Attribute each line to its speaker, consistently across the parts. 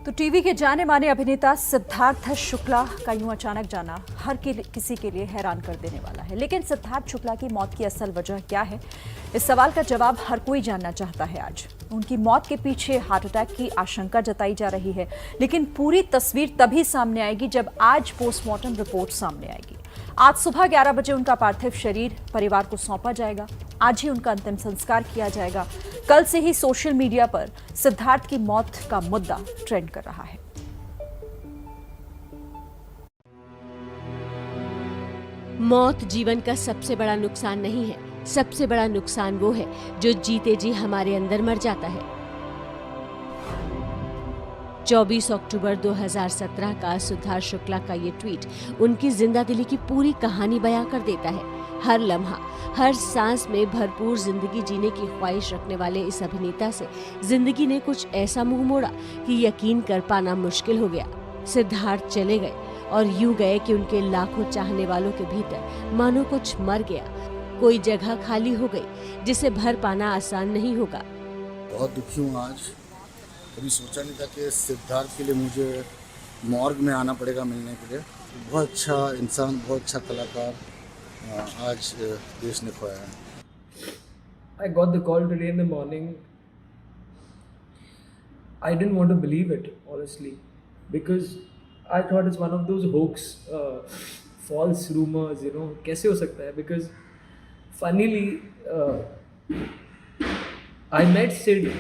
Speaker 1: तो टीवी के जाने माने अभिनेता सिद्धार्थ शुक्ला का यूं अचानक जाना हर किसी के लिए हैरान कर देने वाला है। लेकिन सिद्धार्थ शुक्ला की मौत की असल वजह क्या है, इस सवाल का जवाब हर कोई जानना चाहता है। आज उनकी मौत के पीछे हार्ट अटैक की आशंका जताई जा रही है, लेकिन पूरी तस्वीर तभी सामने आएगी जब आज पोस्टमार्टम रिपोर्ट सामने आएगी। आज सुबह 11 बजे उनका पार्थिव शरीर परिवार को सौंपा जाएगा। आज ही उनका अंतिम संस्कार किया जाएगा। कल से ही सोशल मीडिया पर सिद्धार्थ की मौत का मुद्दा ट्रेंड कर रहा है।
Speaker 2: मौत जीवन का सबसे बड़ा नुकसान नहीं है। सबसे बड़ा नुकसान वो है जो जीते जी हमारे अंदर मर जाता है। 24 अक्टूबर 2017 का सिद्धार्थ शुक्ला का ये ट्वीट उनकी जिंदादिली की पूरी कहानी बयां कर देता है। हर लम्हा, हर सांस में भरपूर जिंदगी जीने की ख्वाहिश रखने वाले इस अभिनेता से जिंदगी ने कुछ ऐसा मुंह मोड़ा कि यकीन कर पाना मुश्किल हो गया। सिद्धार्थ चले गए और यूं गए कि उनके लाखों चाहने वालों के भीतर मानो कुछ मर गया। कोई जगह खाली हो गई जिसे भर पाना आसान नहीं होगा।
Speaker 3: बहुत दुखी हूँ आज। कभी सोचा नहीं था कि सिद्धार्थ के लिए मुझे मॉर्ग में आना पड़ेगा मिलने के लिए। बहुत अच्छा इंसान, बहुत अच्छा कलाकार आज देश ने खोया है।
Speaker 4: I got the call today in the morning. I didn't want to believe it, honestly, because I thought it's one of those hoax, false rumors, कैसे हो सकता है? Because funnily, I met Sid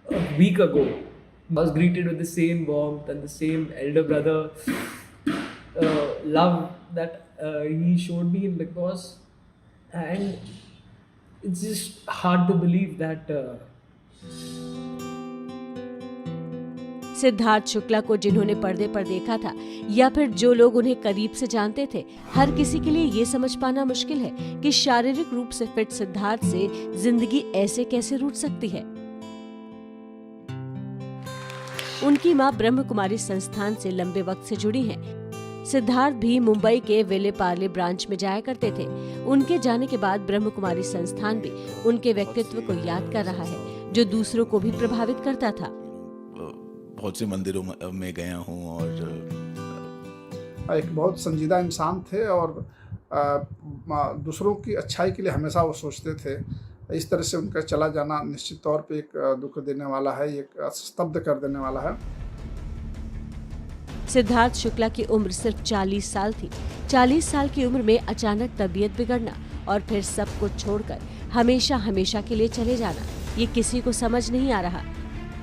Speaker 4: a week ago. I was greeted with the same warmth and the same elder brother love that he showed me in Bigg Boss, and it's just hard to believe that
Speaker 2: Siddharth Shukla को जिन्होंने पर्दे पर देखा था या फिर जो लोग उन्हें करीब से जानते थे, हर किसी के लिए ये समझ पाना मुश्किल है कि शारीरिक रूप से फिट सिद्धार्थ से जिंदगी ऐसे कैसे रूठ सकती है। उनकी मां ब्रह्म कुमारी संस्थान से लंबे वक्त से जुड़ी हैं। सिद्धार्थ भी मुंबई के विले पार्ले ब्रांच में जाया करते थे। उनके जाने के बाद ब्रह्म कुमारी संस्थान भी उनके व्यक्तित्व को याद कर रहा है, जो दूसरों को भी प्रभावित करता था।
Speaker 5: बहुत से मंदिरों में गया हूँ और
Speaker 6: एक बहुत संजीदा इंसान थे और दूसरों की अच्छाई के लिए हमेशा वो सोचते थे। इस तरह से उनका चला जाना निश्चित तौर पे एक दुख देने वाला है, एक स्तब्ध कर देने वाला है।
Speaker 2: सिद्धार्थ शुक्ला की उम्र सिर्फ 40 साल थी। 40 साल की उम्र में अचानक तबीयत बिगड़ना और फिर सब कुछ छोड़कर हमेशा हमेशा के लिए चले जाना, ये किसी को समझ नहीं आ रहा।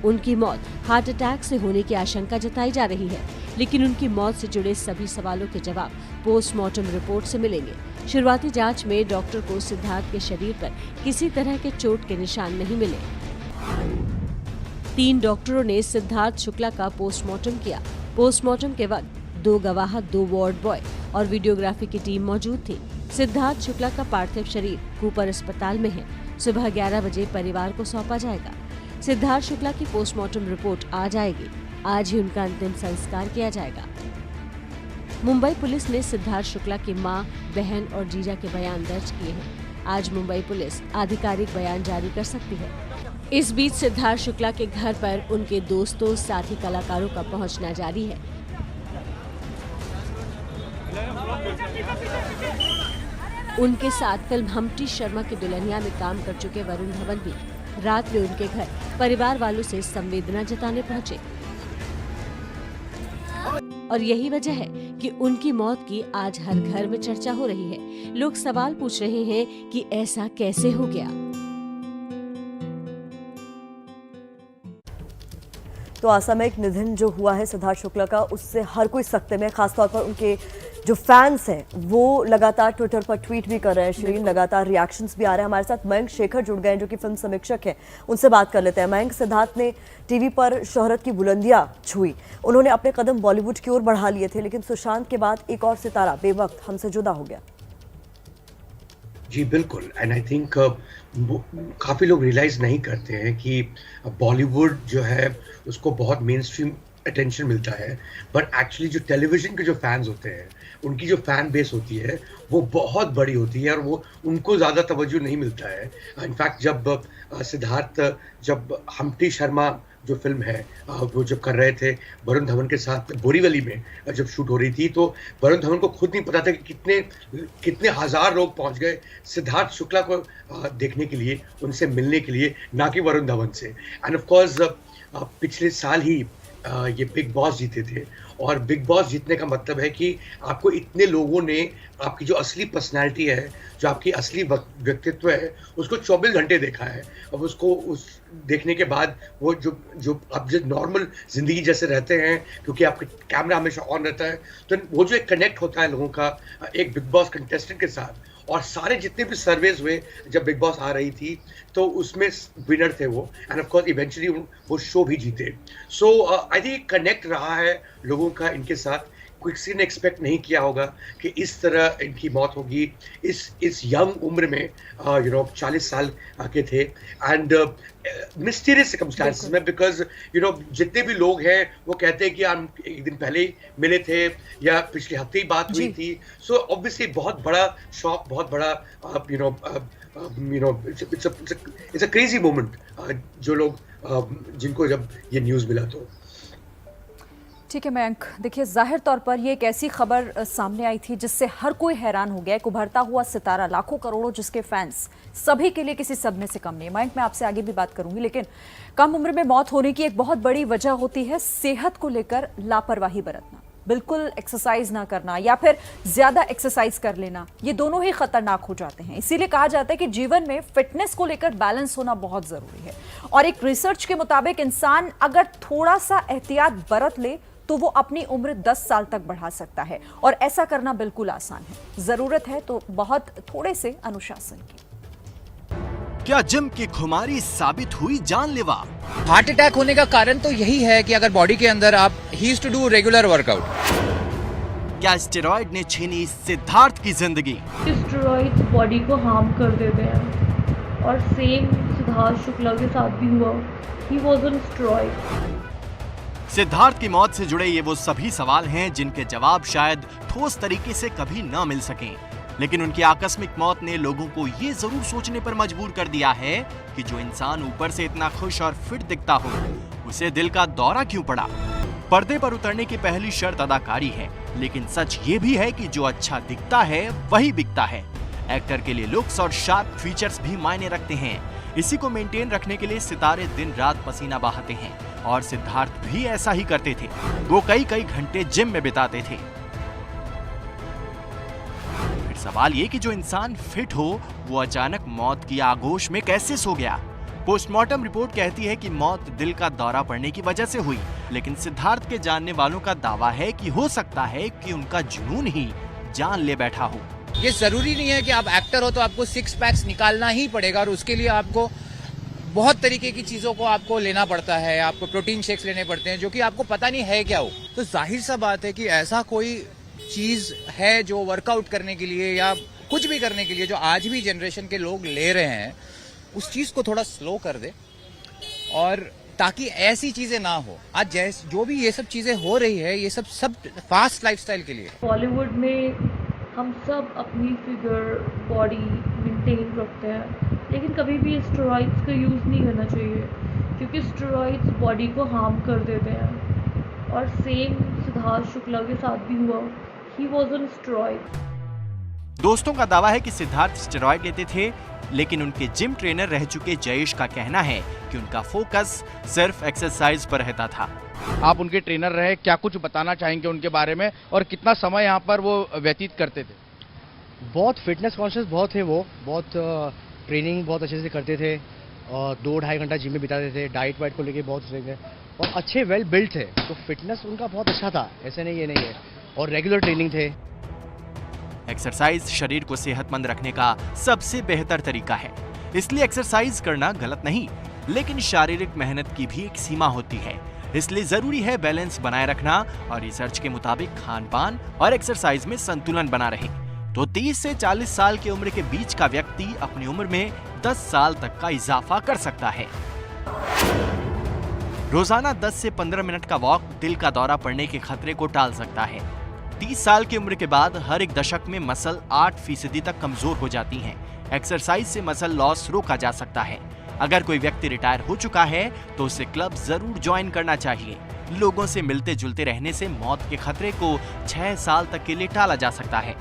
Speaker 2: उनकी मौत हार्ट अटैक से होने की आशंका जताई जा रही है, लेकिन उनकी मौत से जुड़े सभी सवालों के जवाब पोस्टमार्टम रिपोर्ट से मिलेंगे। शुरुआती जांच में डॉक्टर को सिद्धार्थ के शरीर पर किसी तरह के चोट के निशान नहीं मिले। 3 डॉक्टरों ने सिद्धार्थ शुक्ला का पोस्टमार्टम किया। पोस्टमार्टम के वक्त 2 गवाह, 2 वार्ड बॉय और वीडियोग्राफी की टीम मौजूद थी। सिद्धार्थ शुक्ला का पार्थिव शरीर कूपर अस्पताल में है। सुबह 11 बजे परिवार को सौंपा जाएगा। सिद्धार्थ शुक्ला की पोस्टमार्टम रिपोर्ट आ जाएगी। आज ही उनका अंतिम संस्कार किया जाएगा। मुंबई पुलिस ने सिद्धार्थ शुक्ला की मां, बहन और जीजा के बयान दर्ज किए हैं। आज मुंबई पुलिस आधिकारिक बयान जारी कर सकती है। इस बीच सिद्धार्थ शुक्ला के घर पर उनके दोस्तों, साथी कलाकारों का पहुंचना जारी है। उनके साथ फिल्म हम्प्टी शर्मा की दुल्हनिया में काम कर चुके वरुण धवन भी रात में उनके घर परिवार वालों से संवेदना जताने पहुंचे। और यही वजह है कि उनकी मौत की आज हर घर में चर्चा हो रही है। लोग सवाल पूछ रहे हैं कि ऐसा कैसे हो गया।
Speaker 7: तो असामयिक निधन जो हुआ है सिद्धार्थ शुक्ला का, उससे हर कोई सख्ते में, खासतौर पर उनके जो फैंस हैं वो लगातार ट्विटर पर ट्वीट भी कर रहे हैं। श्रीन, लगातार रिएक्शंस भी आ रहे हैं। हमारे साथ मयंक शेखर जुड़ गए हैं जो कि फिल्म समीक्षक हैं, उनसे बात कर लेते हैं। मयंक, सिद्धार्थ ने टीवी पर शोहरत की बुलंदियां छुई, उन्होंने अपने कदम बॉलीवुड की ओर बढ़ा लिए थे, लेकिन सुशांत के बाद एक और सितारा बेवक्त हमसे जुदा हो गया।
Speaker 8: जी बिल्कुल, एंड आई थिंक काफ़ी लोग रियलाइज़ नहीं करते हैं कि बॉलीवुड जो है उसको बहुत मेन स्ट्रीम अटेंशन मिलता है, बट एक्चुअली जो टेलीविज़न के जो फैंस होते हैं उनकी जो फ़ैन बेस होती है वो बहुत बड़ी होती है और वो उनको ज़्यादा तवज्जो नहीं मिलता है। इनफैक्ट जब सिद्धार्थ जब हम्प्टी शर्मा जो फिल्म है वो जब कर रहे थे वरुण धवन के साथ बोरीवली में जब शूट हो रही थी, तो वरुण धवन को खुद नहीं पता था कि कितने हजार लोग पहुंच गए सिद्धार्थ शुक्ला को देखने के लिए, उनसे मिलने के लिए, ना कि वरुण धवन से। एंड ऑफ कोर्स पिछले साल ही ये बिग बॉस जीते थे, और बिग बॉस जीतने का मतलब है कि आपको इतने लोगों ने आपकी जो असली पर्सनालिटी है, जो आपकी असली व्यक्तित्व है, उसको 24 घंटे देखा है। अब उसको उस देखने के बाद वो जो आप जो नॉर्मल ज़िंदगी जैसे रहते हैं, क्योंकि आपका कैमरा हमेशा ऑन रहता है, तो वो जो एक कनेक्ट होता है लोगों का एक बिग बॉस कंटेस्टेंट के साथ, और सारे जितने भी सर्वेज हुए जब बिग बॉस आ रही थी, तो उसमें विनर थे वो, एंड ऑफ कोर्स इवेंचुअली वो शो भी जीते। सो आई थिंक कनेक्ट रहा है लोगों का इनके साथ। किसी ने एक्सपेक्ट नहीं किया होगा कि इस तरह इनकी मौत होगी इस यंग उम्र में, 40 साल के थे, एंड मिस्टीरियस सर्कमस्टांसेस में, बिकॉज जितने भी लोग हैं वो कहते हैं कि हम एक दिन पहले ही मिले थे या पिछले हफ्ते ही बात हुई थी। सो ऑब्वियसली बहुत बड़ा शॉक, बहुत बड़ा इट्स अ क्रेजी मोमेंट जो लोग जिनको जब ये न्यूज़ मिला। तो
Speaker 1: ठीक है मयंक, देखिए जाहिर तौर पर ये एक ऐसी खबर सामने आई थी जिससे हर कोई हैरान हो गया। एक उभरता हुआ सितारा, लाखों करोड़ों जिसके फैंस, सभी के लिए किसी सदमे से कम नहीं। मयंक, मैं आपसे आगे भी बात करूंगी, लेकिन कम उम्र में मौत होने की एक बहुत बड़ी वजह होती है सेहत को लेकर लापरवाही बरतना, बिल्कुल एक्सरसाइज ना करना या फिर ज्यादा एक्सरसाइज कर लेना, ये दोनों ही खतरनाक हो जाते हैं। इसीलिए कहा जाता है कि जीवन में फिटनेस को लेकर बैलेंस होना बहुत जरूरी है, और एक रिसर्च के मुताबिक इंसान अगर थोड़ा सा एहतियात बरत ले तो वो अपनी उम्र 10 साल तक बढ़ा सकता है, और ऐसा करना बिल्कुल आसान है। जरूरत है तो बहुत थोड़े से अनुशासन की।
Speaker 9: क्या जिम की खुमारी साबित हुई जानलेवा?
Speaker 10: हार्ट अटैक होने का कारण तो यही है कि अगर बॉडी के अंदर आप ही टू डू रेगुलर वर्कआउट।
Speaker 9: क्या स्टेरॉइड ने छीनी सिद्धार्थ की जिंदगी?
Speaker 11: स्टेरॉइड्स बॉडी को हार्म कर देते हैं, और सेम सिद्धार्थ शुक्ला के साथ भी हुआ। He was on steroid.
Speaker 9: Siddharth की मौत से जुड़े ये वो सभी सवाल हैं जिनके जवाब शायद ठोस तरीके से कभी न मिल सकें, लेकिन उनकी आकस्मिक मौत ने लोगों को ये जरूर सोचने पर मजबूर कर दिया है कि जो इंसान ऊपर से इतना खुश और फिट दिखता हो, उसे दिल का दौरा क्यों पड़ा। पर्दे पर उतरने की पहली शर्त अदाकारी है, लेकिन सच ये भी है कि जो अच्छा दिखता है वही बिकता है। एक्टर के लिए लुक्स और शार्प फीचर्स भी मायने रखते हैं। इसी को मेंटेन रखने के लिए सितारे दिन रात पसीना बहाते हैं, और सिद्धार्थ भी ऐसा ही करते थे। वो कई घंटे जिम में बिताते थे। फिर सवाल ये कि जो इंसान फिट हो वो अचानक मौत की आगोश में कैसे सो गया। पोस्टमार्टम रिपोर्ट कहती है कि मौत दिल का दौरा पड़ने की वजह से हुई, लेकिन सिद्धार्थ के जानने वालों का दावा है कि हो सकता है कि उनका जुनून ही जान ले बैठा हो।
Speaker 10: ये जरूरी नहीं है कि आप एक्टर हो तो आपको 6 पैक्स निकालना ही पड़ेगा, और उसके लिए आपको बहुत तरीके की चीज़ों को आपको लेना पड़ता है। आपको प्रोटीन शेक्स लेने पड़ते हैं जो कि आपको पता नहीं है क्या हो। तो जाहिर सा बात है कि ऐसा कोई चीज़ है जो वर्कआउट करने के लिए या कुछ भी करने के लिए जो आज भी जनरेशन के लोग ले रहे हैं, उस चीज़ को थोड़ा स्लो कर दे, और ताकि ऐसी चीज़ें ना हो। आज जो भी ये सब चीज़ें हो रही है, ये सब फास्ट लाइफस्टाइल के लिए।
Speaker 11: बॉलीवुड में हम सब अपनी फिगर, बॉडी मेंटेन रखते हैं, लेकिन कभी भी स्टेरॉइड्स का यूज़ नहीं करना चाहिए, क्योंकि स्टेरॉइड्स बॉडी को हार्म कर देते हैं, और सेम सिद्धार्थ शुक्ला के साथ भी हुआ। He was on steroid.
Speaker 9: दोस्तों का दावा है कि सिद्धार्थ स्टेरॉइड लेते थे, लेकिन उनके जिम ट्रेनर रह चुके जयेश का कहना है कि उनका फोकस सिर्फ एक्सरसाइज पर रहता था।
Speaker 12: आप उनके ट्रेनर रहे, क्या कुछ बताना चाहेंगे उनके बारे में, और कितना समय यहाँ पर वो व्यतीत करते थे?
Speaker 13: बहुत फिटनेस कॉन्शियस बहुत थे वो, बहुत ट्रेनिंग बहुत अच्छे से करते थे, और 2-2.5 घंटा जिम में बिताते थे। डाइट वाइट को लेके बहुत सही थे, और अच्छे वेल बिल्ड थे, तो फिटनेस उनका बहुत अच्छा था, ऐसे नहीं ये नहीं है, और रेगुलर ट्रेनिंग थे।
Speaker 9: एक्सरसाइज शरीर को सेहतमंद रखने का सबसे बेहतर तरीका है, इसलिए एक्सरसाइज करना गलत नहीं, लेकिन शारीरिक मेहनत की भी एक सीमा होती है। इसलिए जरूरी है बैलेंस बनाए रखना, और रिसर्च के मुताबिक खान-पान और एक्सरसाइज में संतुलन बना रहे, तो 30 से 40 साल की उम्र के बीच का व्यक्ति अपनी उम्र में 10 साल तक का इजाफा कर सकता है। रोजाना 10 से 15 मिनट का वॉक दिल का दौरा पड़ने के खतरे को टाल सकता है। 30 साल की उम्र के बाद हर एक दशक में मसल 8% तक कमजोर हो जाती हैं। एक्सरसाइज से मसल लॉस रोका जा सकता है। अगर कोई व्यक्ति रिटायर हो चुका है तो उसे क्लब जरूर ज्वाइन करना चाहिए। लोगों से मिलते जुलते रहने से मौत के खतरे को 6 साल तक के लिए टाला जा सकता है।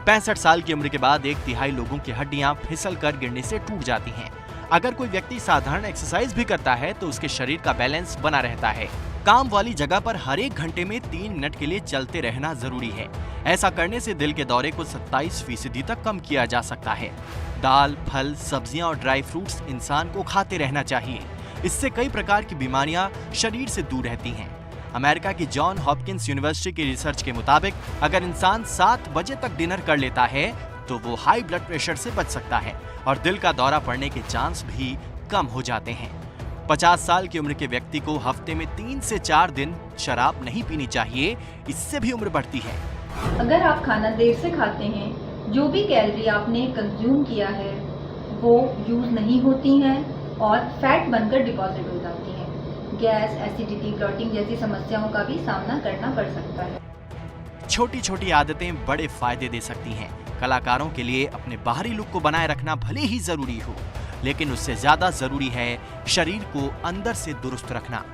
Speaker 9: 65 साल की उम्र के बाद 1/3 लोगों की हड्डियां फिसल कर गिरने से टूट जाती हैं। अगर कोई व्यक्ति साधारण एक्सरसाइज भी करता है तो उसके शरीर का बैलेंस बना रहता है। काम वाली जगह पर हर एक घंटे में 3 मिनट के लिए चलते रहना जरूरी है। ऐसा करने से दिल के दौरे को 27% तक कम किया जा सकता है। दाल, फल, सब्जियां और ड्राई फ्रूट्स इंसान को खाते रहना चाहिए। इससे कई प्रकार की बीमारियां शरीर से दूर रहती हैं। अमेरिका की जॉन हॉपकिंस यूनिवर्सिटी की रिसर्च के मुताबिक अगर इंसान 7 बजे तक डिनर कर लेता है तो वो हाई ब्लड प्रेशर से बच सकता है और दिल का दौरा पड़ने के चांस भी कम हो जाते हैं। 50 साल की उम्र के व्यक्ति को हफ्ते में 3 से 4 दिन शराब नहीं पीनी चाहिए, इससे भी उम्र बढ़ती है।
Speaker 14: अगर आप खाना देर से खाते हैं, जो भी कैलोरी आपने कंज्यूम किया है वो यूज़ नहीं होती हैं और फैट बनकर डिपॉजिट हो जाती हैं। गैस, एसिडिटी, ब्लॉटिंग जैसी समस्याओं का भी सामना करना पड़ सकता है।
Speaker 9: छोटी छोटी आदतें बड़े फायदे दे सकती हैं। कलाकारों के लिए अपने बाहरी लुक को बनाए रखना भले ही जरूरी हो, लेकिन उससे ज्यादा जरूरी है शरीर को अंदर से दुरुस्त रखना।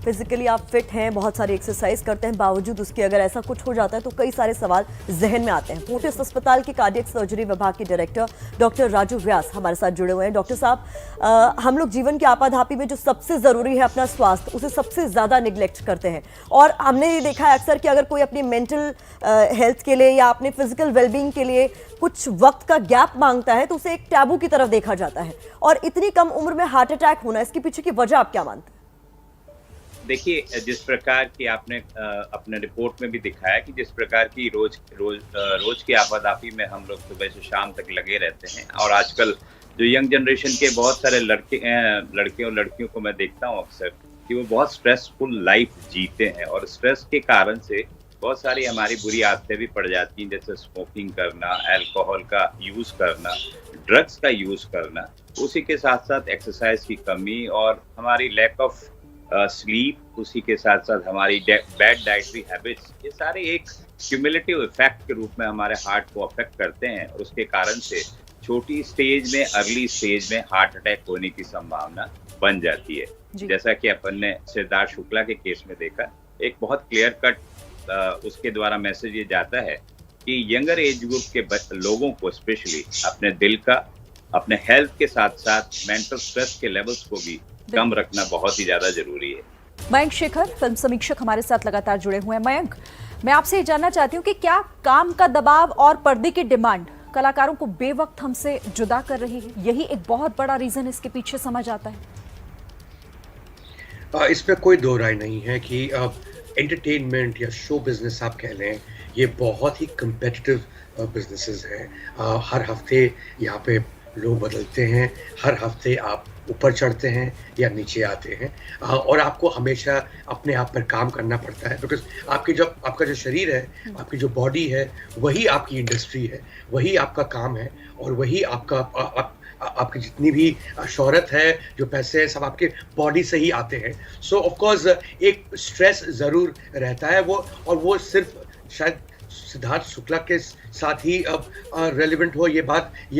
Speaker 7: फिजिकली आप फिट हैं, बहुत सारी एक्सरसाइज करते हैं, बावजूद उसके अगर ऐसा कुछ हो जाता है तो कई सारे सवाल जहन में आते हैं। फोर्टिस अस्पताल के कार्डियक सर्जरी विभाग के डायरेक्टर डॉक्टर राजू व्यास हमारे साथ जुड़े हुए हैं। डॉक्टर साहब, हम लोग जीवन की आपाधापी में जो सबसे ज़रूरी है अपना स्वास्थ्य, उसे सबसे ज़्यादा निगलेक्ट करते हैं। और हमने ये देखा है अक्सर कि अगर कोई अपनी मेंटल हेल्थ के लिए या अपने फिजिकल वेलबींग के लिए कुछ वक्त का गैप मांगता है तो उसे एक टैबू की तरफ देखा जाता है। और इतनी कम उम्र में हार्ट अटैक होना, इसके पीछे की वजह आप क्या मानते हैं?
Speaker 15: देखिए, जिस प्रकार की आपने अपने रिपोर्ट में भी दिखाया कि जिस प्रकार की रोज की आपाधापी में हम लोग सुबह से शाम तक लगे रहते हैं, और आजकल जो यंग जनरेशन के बहुत सारे लड़के और लड़कियों को मैं देखता हूँ अक्सर कि वो बहुत स्ट्रेसफुल लाइफ जीते हैं, और स्ट्रेस के कारण से बहुत सारी हमारी बुरी आदतें भी पड़ जाती हैं, जैसे स्मोकिंग करना, अल्कोहल का यूज़ करना, ड्रग्स का यूज़ करना, उसी के साथ साथ एक्सरसाइज की कमी और हमारी लैक ऑफ स्लीप, उसी के साथ साथ हमारी बैड डाइटरी हैबिट्स, ये सारे एक क्यूमुलेटिव इफेक्ट के रूप में हमारे हार्ट को अफेक्ट करते हैं, और उसके कारण से छोटी स्टेज में, अर्ली स्टेज में हार्ट अटैक होने की संभावना बन जाती है। जैसा कि अपन ने सिद्धार्थ शुक्ला के केस में देखा, एक बहुत क्लियर कट उसके द्वारा मैसेज ये जाता है कि यंगर एज ग्रुप के लोगों को स्पेशली अपने दिल का, अपने हेल्थ के साथ साथ मेंटल स्ट्रेस के लेवल्स को भी कम रखना बहुत ही ज्यादा जरूरी है।
Speaker 1: मयंक शेखर, फिल्म समीक्षक, हमारे साथ लगातार जुड़े हुए हैं। मयंक, मैं आपसे ये जानना चाहती हूँ कि क्या काम का दबाव और पर्दे की डिमांड कलाकारों को बेवक्त हमसे जुदा कर रही है? यही एक बहुत बड़ा रीजन इसके पीछे समझ आता है।
Speaker 8: इसमें कोई दो राय नहीं है कि एंटरटेनमेंट या शो बिजनेस आप कह लें, ये बहुत ही कम्पिटिटिव बिजनेसेस हैं। हर हफ्ते यहाँ पे लोग बदलते हैं, हर हफ्ते आप ऊपर चढ़ते हैं या नीचे आते हैं, और आपको हमेशा अपने आप पर काम करना पड़ता है, बिकॉज आपका जो शरीर है, आपकी जो बॉडी है, वही आपकी इंडस्ट्री है, वही आपका काम है, और वही आपकी जितनी भी शोहरत है, जो पैसे हैं, सब आपके बॉडी से ही आते हैं। सो ऑफ कोर्स एक स्ट्रेस ज़रूर रहता है वो सिर्फ शायद सिद्धार्थ शुक्ला के साथ ही अब रेलिवेंट हो, ये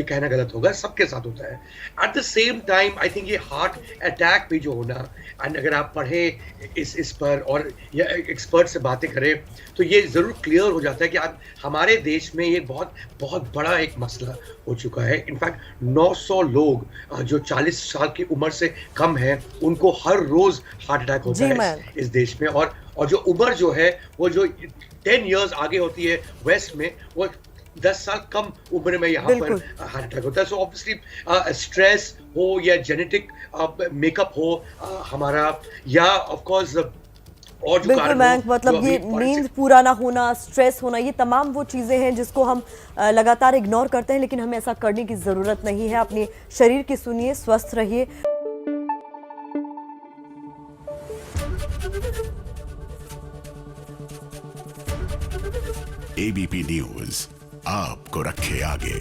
Speaker 8: कहना गलत होगा, सबके साथ होता है। At the same time I think ये हार्ट अटैक भी जो होना, एंड अगर आप पढ़ें इस पर और या एक्सपर्ट से बातें करें तो ये ज़रूर क्लियर हो जाता है कि आज हमारे देश में ये बहुत बहुत बड़ा एक मसला हो चुका है। इनफैक्ट 900 लोग जो 40 साल की उम्र से कम हैं, उनको हर रोज़ हार्ट अटैक होता है इस देश में, और जो उम्र जो है वो जो 10 years आगे होती है वेस्ट में, वो 10 साल कम उम्र में यहाँ पर हार्ट अटैक होता है। सो ऑब्वियसली स्ट्रेस हो या जेनेटिक मेकअप हो हमारा, या ऑफ कोर्स और जो कारण
Speaker 7: बैंक मतलब ये नींद पूरा ना होना, स्ट्रेस होना, ये तमाम वो चीज़ें हैं जिसको हम लगातार इग्नोर करते हैं, लेकिन हमें ऐसा करने की ज़रूरत नहीं है। अपने शरीर की सुनिए, स्वस्थ रहिए।
Speaker 16: ABP न्यूज़ आपको रखे आगे।